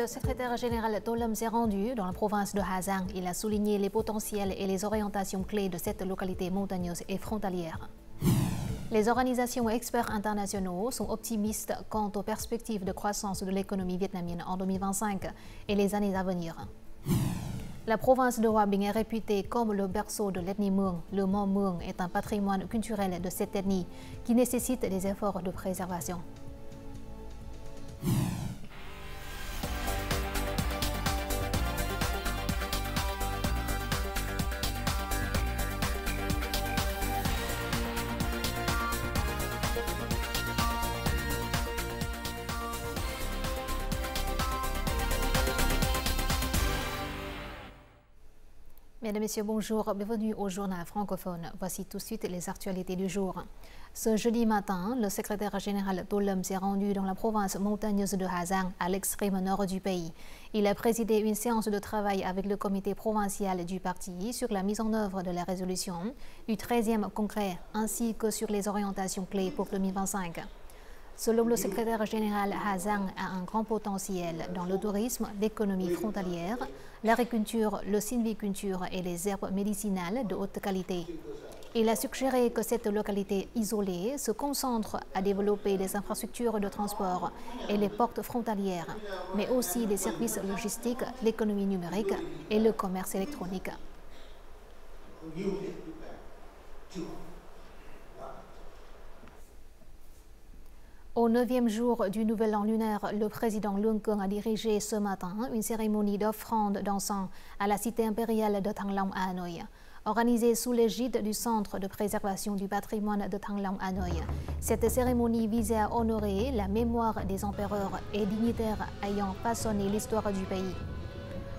secrétaire général Tollam s'est rendu dans la province de Ha Giang. Il a souligné les potentiels et les orientations clés de cette localité montagneuse et frontalière. Les organisations et experts internationaux sont optimistes quant aux perspectives de croissance de l'économie vietnamienne en 2025 et les années à venir. La province de Hoa Binh est réputée comme le berceau de l'ethnie Muong. Le mont Muong est un patrimoine culturel de cette ethnie qui nécessite des efforts de préservation. Mesdames et messieurs, bonjour, bienvenue au journal francophone. Voici tout de suite les actualités du jour. Ce jeudi matin, le secrétaire général Tollam s'est rendu dans la province montagneuse de Ha Giang, à l'extrême nord du pays. Il a présidé une séance de travail avec le comité provincial du parti sur la mise en œuvre de la résolution du 13e congrès ainsi que sur les orientations clés pour 2025. Selon le secrétaire général, Ha Giang a un grand potentiel dans le tourisme, l'économie frontalière, l'agriculture, le sylviculture et les herbes médicinales de haute qualité. Il a suggéré que cette localité isolée se concentre à développer les infrastructures de transport et les portes frontalières, mais aussi les services logistiques, l'économie numérique et le commerce électronique. Au 9e jour du Nouvel An lunaire, le président Luong Kuong a dirigé ce matin une cérémonie d'offrande d'encens à la cité impériale de Thăng Long à Hanoï. Organisée sous l'égide du Centre de préservation du patrimoine de Thăng Long à Hanoï, cette cérémonie visait à honorer la mémoire des empereurs et dignitaires ayant façonné l'histoire du pays.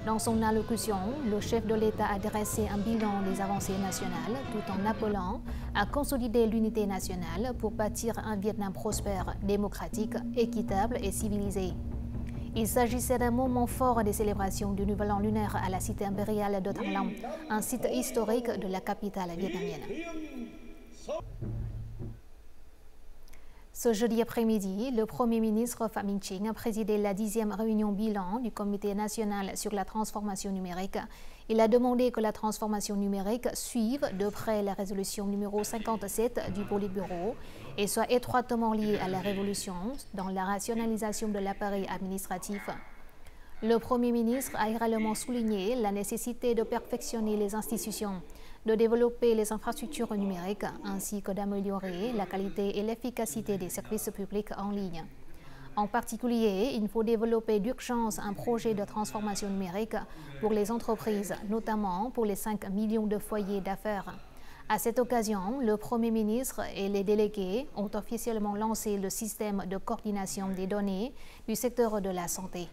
Dans son allocution, le chef de l'État a dressé un bilan des avancées nationales tout en appelant à consolider l'unité nationale pour bâtir un Vietnam prospère, démocratique, équitable et civilisé. Il s'agissait d'un moment fort des célébrations du Nouvel An lunaire à la cité impériale de Thăng Long, un site historique de la capitale vietnamienne. Ce jeudi après-midi, le Premier ministre Phạm Minh Chính a présidé la 10e réunion bilan du Comité national sur la transformation numérique. Il a demandé que la transformation numérique suive de près la résolution numéro 57 du Politburo et soit étroitement liée à la révolution dans la rationalisation de l'appareil administratif. Le Premier ministre a également souligné la nécessité de perfectionner les institutions, de développer les infrastructures numériques ainsi que d'améliorer la qualité et l'efficacité des services publics en ligne. En particulier, il faut développer d'urgence un projet de transformation numérique pour les entreprises, notamment pour les 5 millions de foyers d'affaires. À cette occasion, le Premier ministre et les délégués ont officiellement lancé le système de coordination des données du secteur de la santé.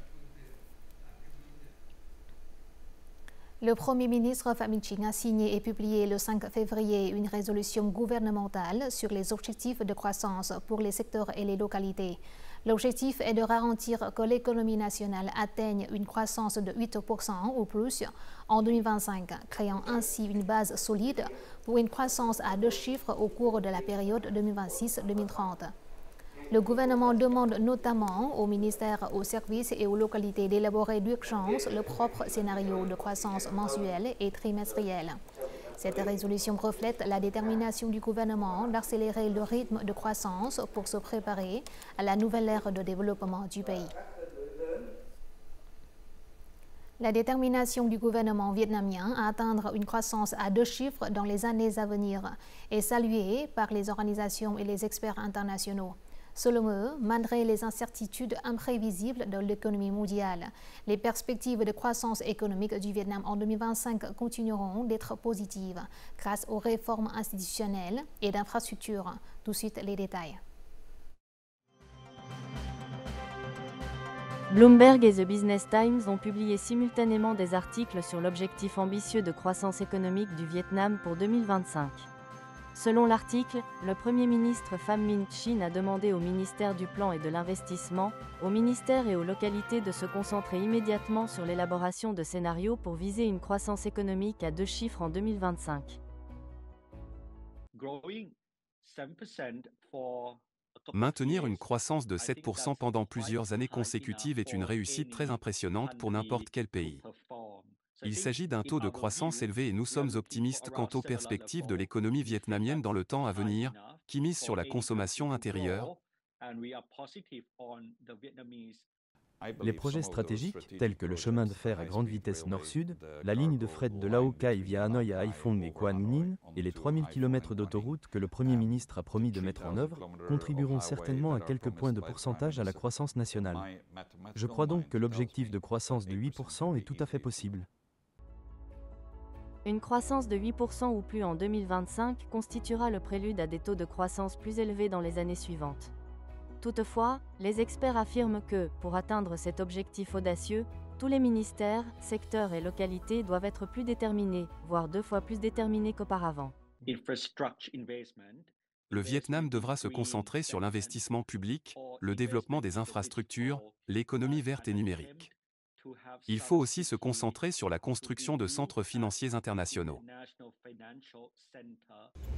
Le Premier ministre Phạm Minh Chính a signé et publié le 5 février une résolution gouvernementale sur les objectifs de croissance pour les secteurs et les localités. L'objectif est de garantir que l'économie nationale atteigne une croissance de 8% ou plus en 2025, créant ainsi une base solide pour une croissance à 2 chiffres au cours de la période 2026-2030. Le gouvernement demande notamment aux ministères, aux services et aux localités d'élaborer d'urgence le propre scénario de croissance mensuelle et trimestrielle. Cette résolution reflète la détermination du gouvernement d'accélérer le rythme de croissance pour se préparer à la nouvelle ère de développement du pays. La détermination du gouvernement vietnamien à atteindre une croissance à 2 chiffres dans les années à venir est saluée par les organisations et les experts internationaux. Selon eux, malgré les incertitudes imprévisibles de l'économie mondiale, les perspectives de croissance économique du Vietnam en 2025 continueront d'être positives grâce aux réformes institutionnelles et d'infrastructures. Tout de suite, les détails. Bloomberg et The Business Times ont publié simultanément des articles sur l'objectif ambitieux de croissance économique du Vietnam pour 2025. Selon l'article, le Premier ministre Phạm Minh Chính a demandé au ministère du Plan et de l'Investissement, aux ministères et aux localités de se concentrer immédiatement sur l'élaboration de scénarios pour viser une croissance économique à 2 chiffres en 2025. Growing 7% for a Maintenir une croissance de 7% pendant plusieurs années consécutives est une réussite très impressionnante pour n'importe quel pays. Il s'agit d'un taux de croissance élevé et nous sommes optimistes quant aux perspectives de l'économie vietnamienne dans le temps à venir, qui mise sur la consommation intérieure. Les projets stratégiques, tels que le chemin de fer à grande vitesse nord-sud, la ligne de fret de Lao Cai via Hanoï à Haiphong et Quan Ninh, et les 3000 km d'autoroute que le Premier ministre a promis de mettre en œuvre, contribueront certainement à quelques points de pourcentage à la croissance nationale. Je crois donc que l'objectif de croissance de 8% est tout à fait possible. Une croissance de 8% ou plus en 2025 constituera le prélude à des taux de croissance plus élevés dans les années suivantes. Toutefois, les experts affirment que, pour atteindre cet objectif audacieux, tous les ministères, secteurs et localités doivent être plus déterminés, voire 2 fois plus déterminés qu'auparavant. Le Vietnam devra se concentrer sur l'investissement public, le développement des infrastructures, l'économie verte et numérique. Il faut aussi se concentrer sur la construction de centres financiers internationaux.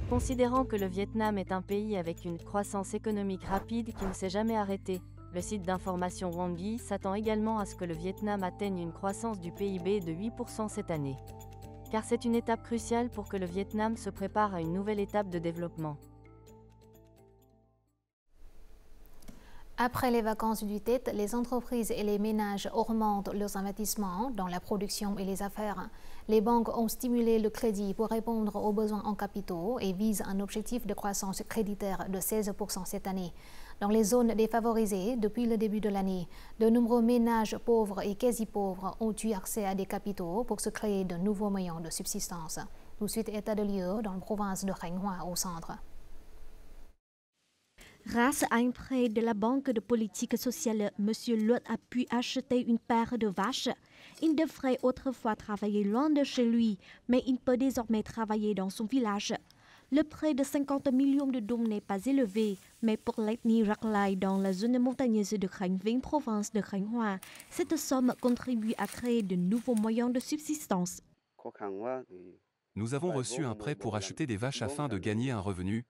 Considérant que le Vietnam est un pays avec une croissance économique rapide qui ne s'est jamais arrêtée, le site d'information Wongi s'attend également à ce que le Vietnam atteigne une croissance du PIB de 8% cette année. Car c'est une étape cruciale pour que le Vietnam se prépare à une nouvelle étape de développement. Après les vacances du Tết, les entreprises et les ménages augmentent leurs investissements dans la production et les affaires. Les banques ont stimulé le crédit pour répondre aux besoins en capitaux et visent un objectif de croissance créditaire de 16% cette année. Dans les zones défavorisées, depuis le début de l'année, de nombreux ménages pauvres et quasi-pauvres ont eu accès à des capitaux pour se créer de nouveaux moyens de subsistance. Tout de suite, état de lieu dans la province de Khánh Hòa au centre. Grâce à un prêt de la Banque de politique sociale, M. Luot a pu acheter une paire de vaches. Il devrait autrefois travailler loin de chez lui, mais il peut désormais travailler dans son village. Le prêt de 50 millions de dong n'est pas élevé, mais pour l'ethnie Raklai dans la zone montagneuse de Khánh Vinh, province de Khánh Hòa, cette somme contribue à créer de nouveaux moyens de subsistance. Nous avons reçu un prêt pour acheter des vaches afin de gagner un revenu.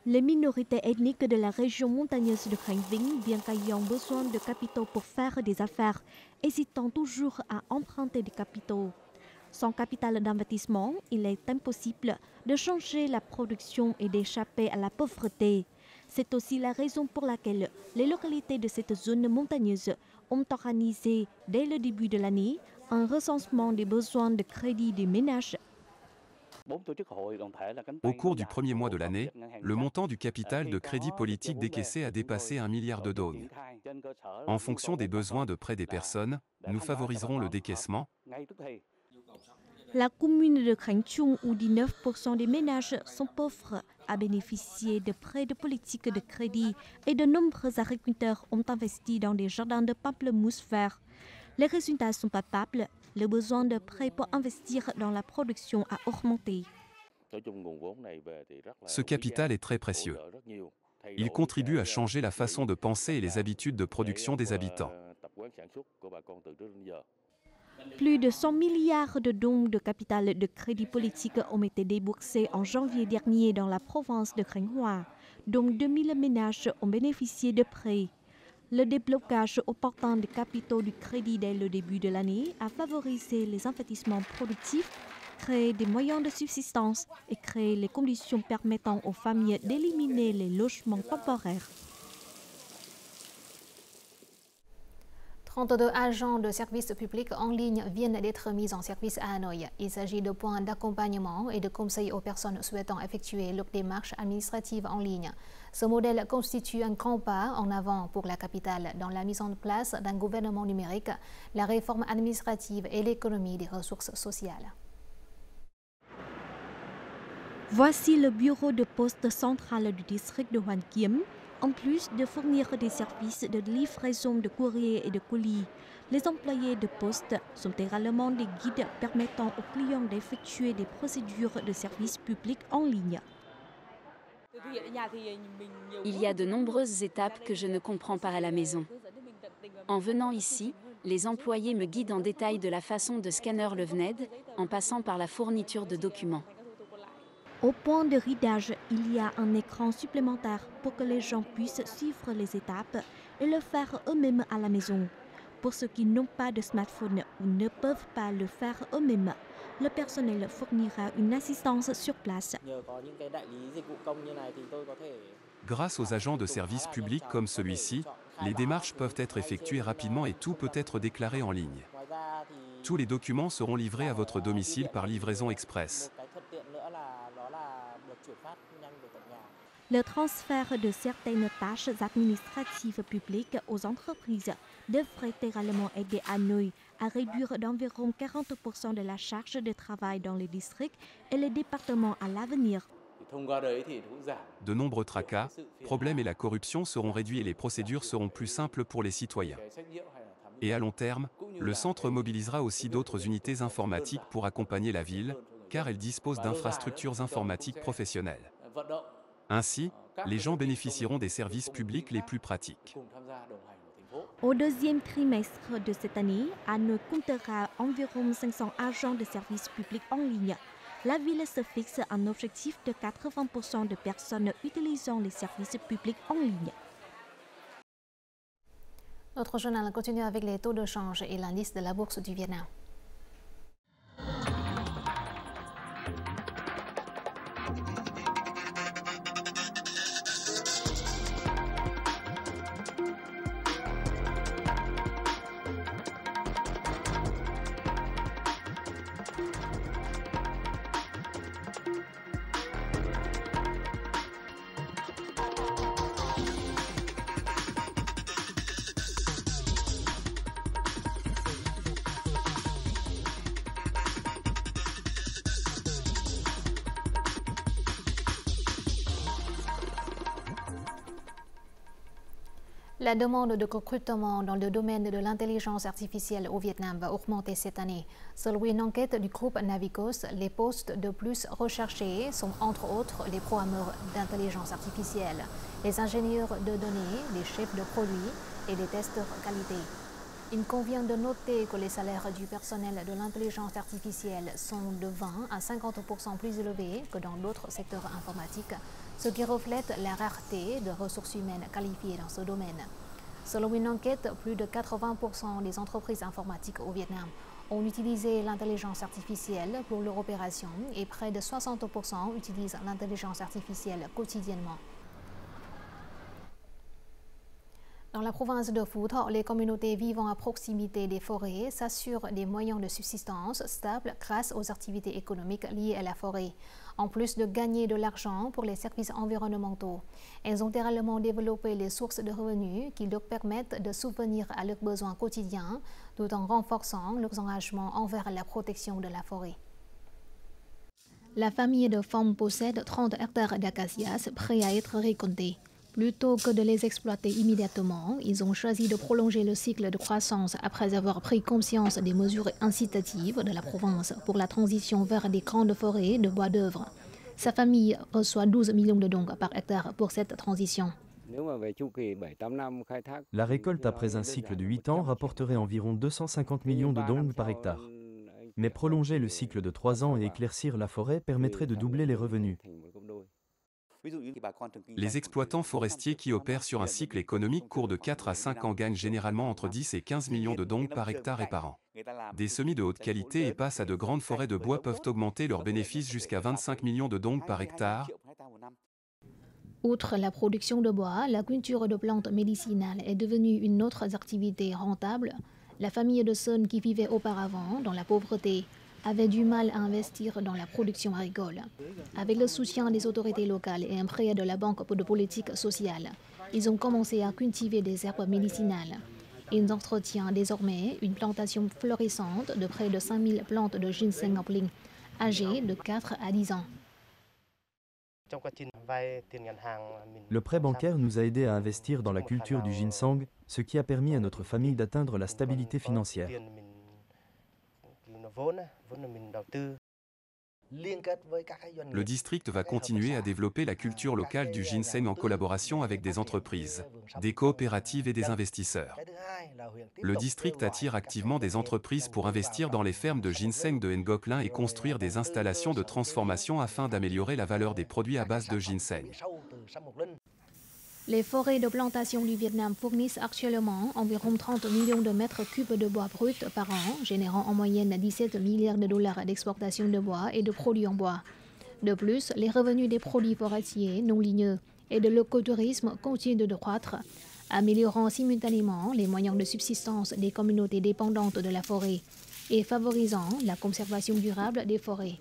Les minorités ethniques de la région montagneuse de Khánh Vinh, bien qu'ayant besoin de capitaux pour faire des affaires, hésitant toujours à emprunter des capitaux. Sans capital d'investissement, il est impossible de changer la production et d'échapper à la pauvreté. C'est aussi la raison pour laquelle les localités de cette zone montagneuse ont organisé, dès le début de l'année, un recensement des besoins de crédit des ménages. Au cours du premier mois de l'année, le montant du capital de crédit politique décaissé a dépassé 1 milliard de dong. En fonction des besoins de prêt des personnes, nous favoriserons le décaissement. La commune de Khánh Trung, où 19% des ménages sont pauvres, a bénéficié de prêts de politique de crédit et de nombreux agriculteurs ont investi dans des jardins de pamplemousse verts. Les résultats sont palpables. Le besoin de prêts pour investir dans la production a augmenté. Ce capital est très précieux. Il contribue à changer la façon de penser et les habitudes de production des habitants. Plus de 100 milliards de dong de capital de crédit politique ont été déboursés en janvier dernier dans la province de Khánh Hòa, dont 2000 ménages ont bénéficié de prêts. Le déblocage opportun des capitaux du crédit dès le début de l'année a favorisé les investissements productifs, créé des moyens de subsistance et créé les conditions permettant aux familles d'éliminer les logements temporaires. 32 agents de services publics en ligne viennent d'être mis en service à Hanoï. Il s'agit de points d'accompagnement et de conseils aux personnes souhaitant effectuer leurs démarches administratives en ligne. Ce modèle constitue un grand pas en avant pour la capitale dans la mise en place d'un gouvernement numérique, la réforme administrative et l'économie des ressources sociales. Voici le bureau de poste central du district de Hoàn Kiếm. En plus de fournir des services de livraison de courrier et de colis, les employés de poste sont également des guides permettant aux clients d'effectuer des procédures de services publics en ligne. Il y a de nombreuses étapes que je ne comprends pas à la maison. En venant ici, les employés me guident en détail de la façon de scanner le VNED, en passant par la fourniture de documents. Au point de ridage, il y a un écran supplémentaire pour que les gens puissent suivre les étapes et le faire eux-mêmes à la maison. Pour ceux qui n'ont pas de smartphone ou ne peuvent pas le faire eux-mêmes, le personnel fournira une assistance sur place. Grâce aux agents de service public comme celui-ci, les démarches peuvent être effectuées rapidement et tout peut être déclaré en ligne. Tous les documents seront livrés à votre domicile par livraison express. Le transfert de certaines tâches administratives publiques aux entreprises devrait également aider Hanoï à réduire d'environ 40% de la charge de travail dans les districts et les départements à l'avenir. De nombreux tracas, problèmes et la corruption seront réduits et les procédures seront plus simples pour les citoyens. Et à long terme, le centre mobilisera aussi d'autres unités informatiques pour accompagner la ville, car elle dispose d'infrastructures informatiques professionnelles. Ainsi, les gens bénéficieront des services publics les plus pratiques. Au deuxième trimestre de cette année, Hanoï comptera environ 500 agents de services publics en ligne. La ville se fixe un objectif de 80% de personnes utilisant les services publics en ligne. Notre journal continue avec les taux de change et l'indice de la bourse du Vietnam. La demande de recrutement dans le domaine de l'intelligence artificielle au Vietnam va augmenter cette année. Selon une enquête du groupe Navicos, les postes de plus recherchés sont entre autres les programmeurs d'intelligence artificielle, les ingénieurs de données, les chefs de produits et les testeurs qualité. Il convient de noter que les salaires du personnel de l'intelligence artificielle sont de 20 à 50% plus élevés que dans d'autres secteurs informatiques, ce qui reflète la rareté de ressources humaines qualifiées dans ce domaine. Selon une enquête, plus de 80% des entreprises informatiques au Vietnam ont utilisé l'intelligence artificielle pour leur opération et près de 60% utilisent l'intelligence artificielle quotidiennement. Dans la province de Phu Tho, les communautés vivant à proximité des forêts s'assurent des moyens de subsistance stables grâce aux activités économiques liées à la forêt. En plus de gagner de l'argent pour les services environnementaux, elles ont également développé les sources de revenus qui leur permettent de subvenir à leurs besoins quotidiens tout en renforçant leurs engagements envers la protection de la forêt. La famille de femmes possède 30 hectares d'acacias prêts à être récoltés. Plutôt que de les exploiter immédiatement, ils ont choisi de prolonger le cycle de croissance après avoir pris conscience des mesures incitatives de la province pour la transition vers des grandes forêts de bois d'œuvre. Sa famille reçoit 12 millions de dong par hectare pour cette transition. La récolte après un cycle de 8 ans rapporterait environ 250 millions de dong par hectare. Mais prolonger le cycle de 3 ans et éclaircir la forêt permettrait de doubler les revenus. Les exploitants forestiers qui opèrent sur un cycle économique court de 4 à 5 ans gagnent généralement entre 10 et 15 millions de dong par hectare et par an. Des semis de haute qualité et passent à de grandes forêts de bois peuvent augmenter leurs bénéfices jusqu'à 25 millions de dong par hectare. Outre la production de bois, la culture de plantes médicinales est devenue une autre activité rentable. La famille de Sun qui vivait auparavant dans la pauvreté avait du mal à investir dans la production agricole. Avec le soutien des autorités locales et un prêt de la Banque de politique sociale, ils ont commencé à cultiver des herbes médicinales. Ils entretiennent désormais une plantation florissante de près de 5000 plantes de ginseng ngọc linh, âgées de 4 à 10 ans. Le prêt bancaire nous a aidés à investir dans la culture du ginseng, ce qui a permis à notre famille d'atteindre la stabilité financière. Le district va continuer à développer la culture locale du ginseng en collaboration avec des entreprises, des coopératives et des investisseurs. Le district attire activement des entreprises pour investir dans les fermes de ginseng de Ngok et construire des installations de transformation afin d'améliorer la valeur des produits à base de ginseng. Les forêts de plantation du Vietnam fournissent actuellement environ 30 millions de mètres cubes de bois brut par an, générant en moyenne 17 milliards de dollars d'exportation de bois et de produits en bois. De plus, les revenus des produits forestiers non ligneux et de l'écotourisme continuent de croître, améliorant simultanément les moyens de subsistance des communautés dépendantes de la forêt et favorisant la conservation durable des forêts.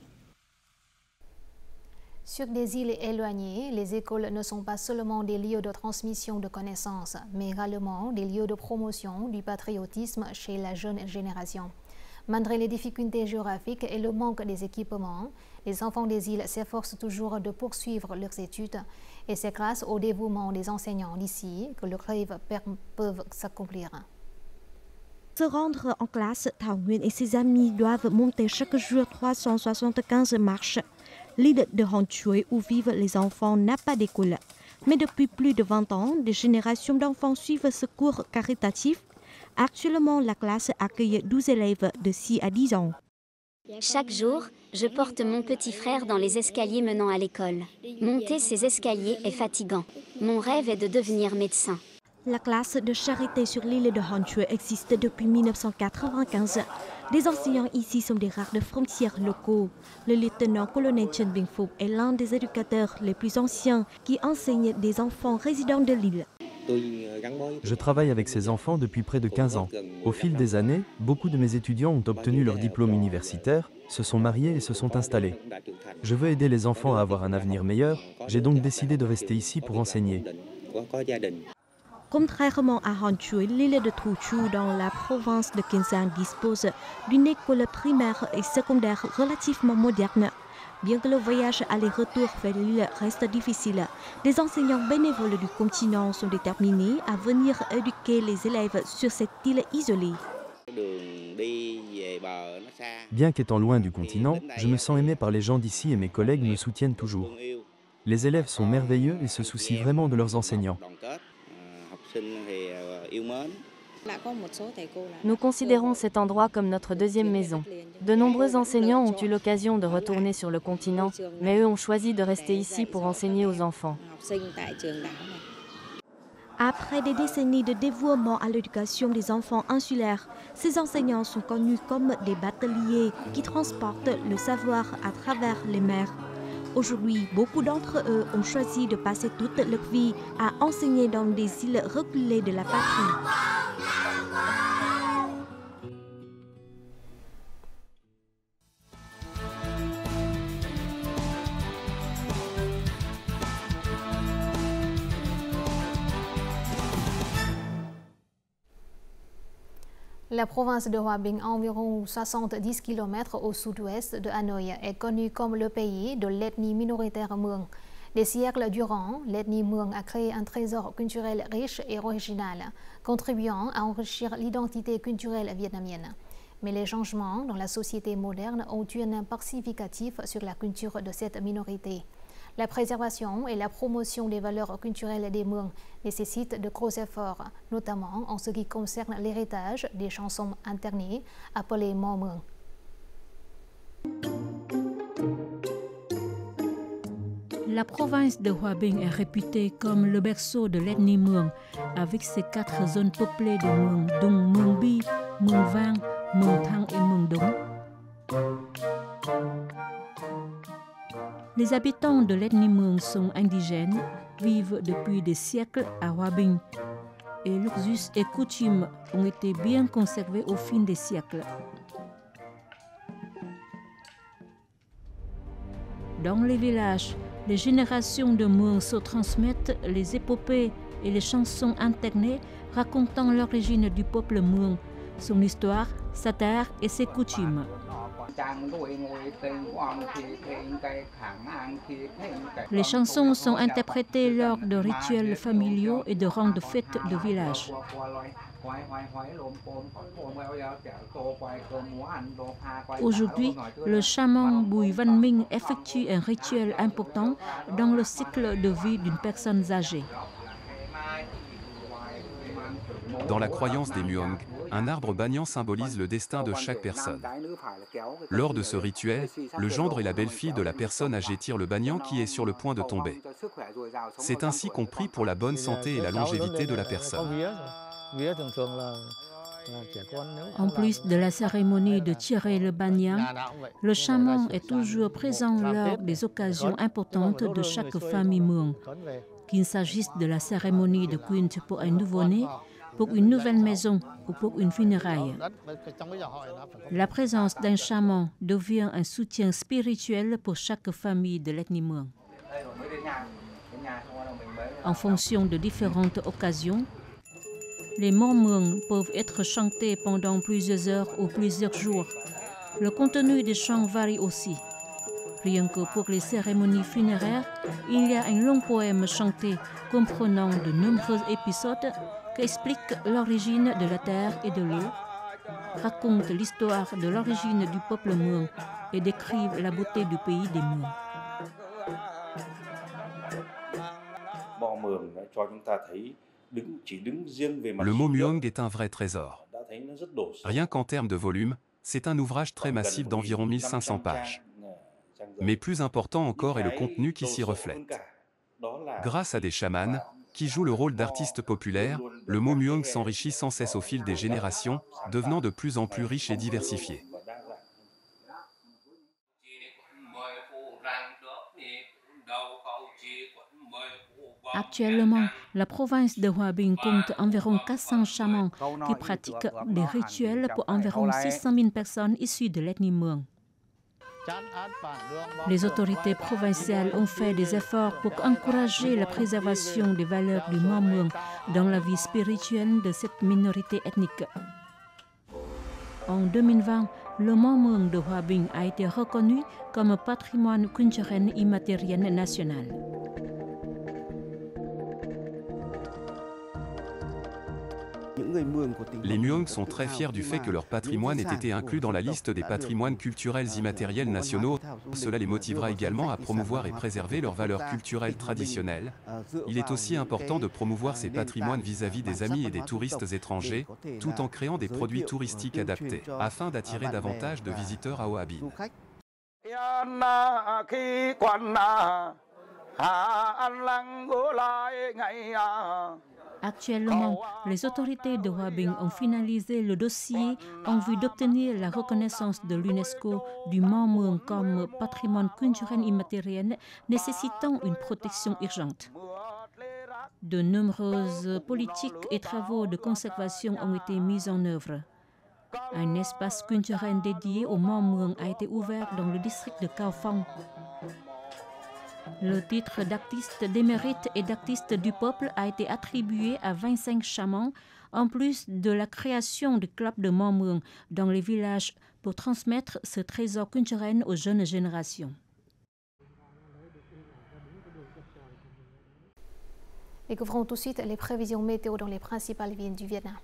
Sur des îles éloignées, les écoles ne sont pas seulement des lieux de transmission de connaissances, mais également des lieux de promotion du patriotisme chez la jeune génération. Malgré les difficultés géographiques et le manque des équipements, les enfants des îles s'efforcent toujours de poursuivre leurs études et c'est grâce au dévouement des enseignants d'ici que leurs rêves peuvent s'accomplir. Se rendre en classe, Thảo Nguyên et ses amis doivent monter chaque jour 375 marches. L'île de Hòn Chuối où vivent les enfants n'a pas d'école. Mais depuis plus de 20 ans, des générations d'enfants suivent ce cours caritatif. Actuellement, la classe accueille 12 élèves de 6 à 10 ans. Chaque jour, je porte mon petit frère dans les escaliers menant à l'école. Monter ces escaliers est fatigant. Mon rêve est de devenir médecin. La classe de charité sur l'île de Hòn Chuối existe depuis 1995. Les enseignants ici sont des rares de frontières locaux. Le lieutenant-colonel Chen Bing-Phuc est l'un des éducateurs les plus anciens qui enseigne des enfants résidents de l'île. Je travaille avec ces enfants depuis près de 15 ans. Au fil des années, beaucoup de mes étudiants ont obtenu leur diplôme universitaire, se sont mariés et se sont installés. Je veux aider les enfants à avoir un avenir meilleur, j'ai donc décidé de rester ici pour enseigner. Contrairement à Hòn Chuối, l'île de Thu Chu dans la province de Kiên Giang dispose d'une école primaire et secondaire relativement moderne. Bien que le voyage aller-retour vers l'île reste difficile, les enseignants bénévoles du continent sont déterminés à venir éduquer les élèves sur cette île isolée. Bien qu'étant loin du continent, je me sens aimé par les gens d'ici et mes collègues me soutiennent toujours. Les élèves sont merveilleux et se soucient vraiment de leurs enseignants. Nous considérons cet endroit comme notre deuxième maison. De nombreux enseignants ont eu l'occasion de retourner sur le continent, mais eux ont choisi de rester ici pour enseigner aux enfants. Après des décennies de dévouement à l'éducation des enfants insulaires, ces enseignants sont connus comme des bateliers qui transportent le savoir à travers les mers. Aujourd'hui, beaucoup d'entre eux ont choisi de passer toute leur vie à enseigner dans des îles reculées de la patrie. La province de Hoa Binh, à environ 70 km au sud-ouest de Hanoï, est connue comme le pays de l'ethnie minoritaire Muong. Des siècles durant, l'ethnie Muong a créé un trésor culturel riche et original, contribuant à enrichir l'identité culturelle vietnamienne. Mais les changements dans la société moderne ont eu un impact significatif sur la culture de cette minorité. La préservation et la promotion des valeurs culturelles des Muong nécessitent de gros efforts, notamment en ce qui concerne l'héritage des chansons internées appelées Mo Muong. La province de Hoa Binh est réputée comme le berceau de l'ethnie Muong, avec ses 4 zones peuplées de Muong, dont Muong Bi, Muong Vang, Muong Thang et Muong Dong. Les habitants de l'ethnie Muong sont indigènes, vivent depuis des siècles à Hoa Binh et leurs us et coutumes ont été bien conservés au fil des siècles. Dans les villages, les générations de Muong se transmettent les épopées et les chansons internées racontant l'origine du peuple Muong, son histoire, sa terre et ses coutumes. Les chansons sont interprétées lors de rituels familiaux et de rangs de fêtes de village. Aujourd'hui, le chaman Bùi Văn Minh effectue un rituel important dans le cycle de vie d'une personne âgée. Dans la croyance des Muong, un arbre banyan symbolise le destin de chaque personne. Lors de ce rituel, le gendre et la belle-fille de la personne âgée tirent le banyan qui est sur le point de tomber. C'est ainsi qu'on prie pour la bonne santé et la longévité de la personne. En plus de la cérémonie de tirer le banyan, le chaman est toujours présent lors des occasions importantes de chaque famille Muong, qu'il s'agisse de la cérémonie de Quint pour un nouveau-né, pour une nouvelle maison ou pour une funéraille. La présence d'un chaman devient un soutien spirituel pour chaque famille de l'ethnie Muong. En fonction de différentes occasions, les mots Muong peuvent être chantés pendant plusieurs heures ou plusieurs jours. Le contenu des chants varie aussi. Rien que pour les cérémonies funéraires, il y a un long poème chanté comprenant de nombreux épisodes qui expliquent l'origine de la terre et de l'eau, racontent l'histoire de l'origine du peuple Muong et décrivent la beauté du pays des Muong. Le mot Muong est un vrai trésor. Rien qu'en termes de volume, c'est un ouvrage très massif d'environ 1500 pages. Mais plus important encore est le contenu qui s'y reflète. Grâce à des chamans, qui jouent le rôle d'artistes populaires, le mot Muong s'enrichit sans cesse au fil des générations, devenant de plus en plus riche et diversifié. Actuellement, la province de Hòa Bình compte environ 400 chamans qui pratiquent des rituels pour environ 600 000 personnes issues de l'ethnie Muong. Les autorités provinciales ont fait des efforts pour encourager la préservation des valeurs du Mont Muong dans la vie spirituelle de cette minorité ethnique. En 2020, le Mont Muong de Hòa Bình a été reconnu comme patrimoine culturel immatériel national. Les Muong sont très fiers du fait que leur patrimoine ait été inclus dans la liste des patrimoines culturels immatériels nationaux. Cela les motivera également à promouvoir et préserver leurs valeurs culturelles traditionnelles. Il est aussi important de promouvoir ces patrimoines vis-à-vis des amis et des touristes étrangers, tout en créant des produits touristiques adaptés, afin d'attirer davantage de visiteurs à Hòa Bình. Actuellement, les autorités de Hòa Bình ont finalisé le dossier en vue d'obtenir la reconnaissance de l'UNESCO du Mont Muong comme patrimoine culturel immatériel nécessitant une protection urgente. De nombreuses politiques et travaux de conservation ont été mis en œuvre. Un espace culturel dédié au Mont Muong a été ouvert dans le district de Cao Phong. Le titre d'artiste d'émérite et d'artiste du peuple a été attribué à 25 chamans, en plus de la création du club de Mont Muong dans les villages pour transmettre ce trésor culturel aux jeunes générations. Découvrons tout de suite les prévisions météo dans les principales villes du Vietnam.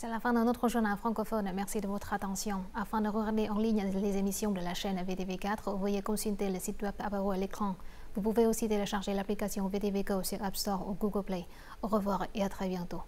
C'est la fin de notre journal francophone. Merci de votre attention. Afin de regarder en ligne les émissions de la chaîne VTV4, veuillez consulter le site web apparu à l'écran. Vous pouvez aussi télécharger l'application VTV Go sur App Store ou Google Play. Au revoir et à très bientôt.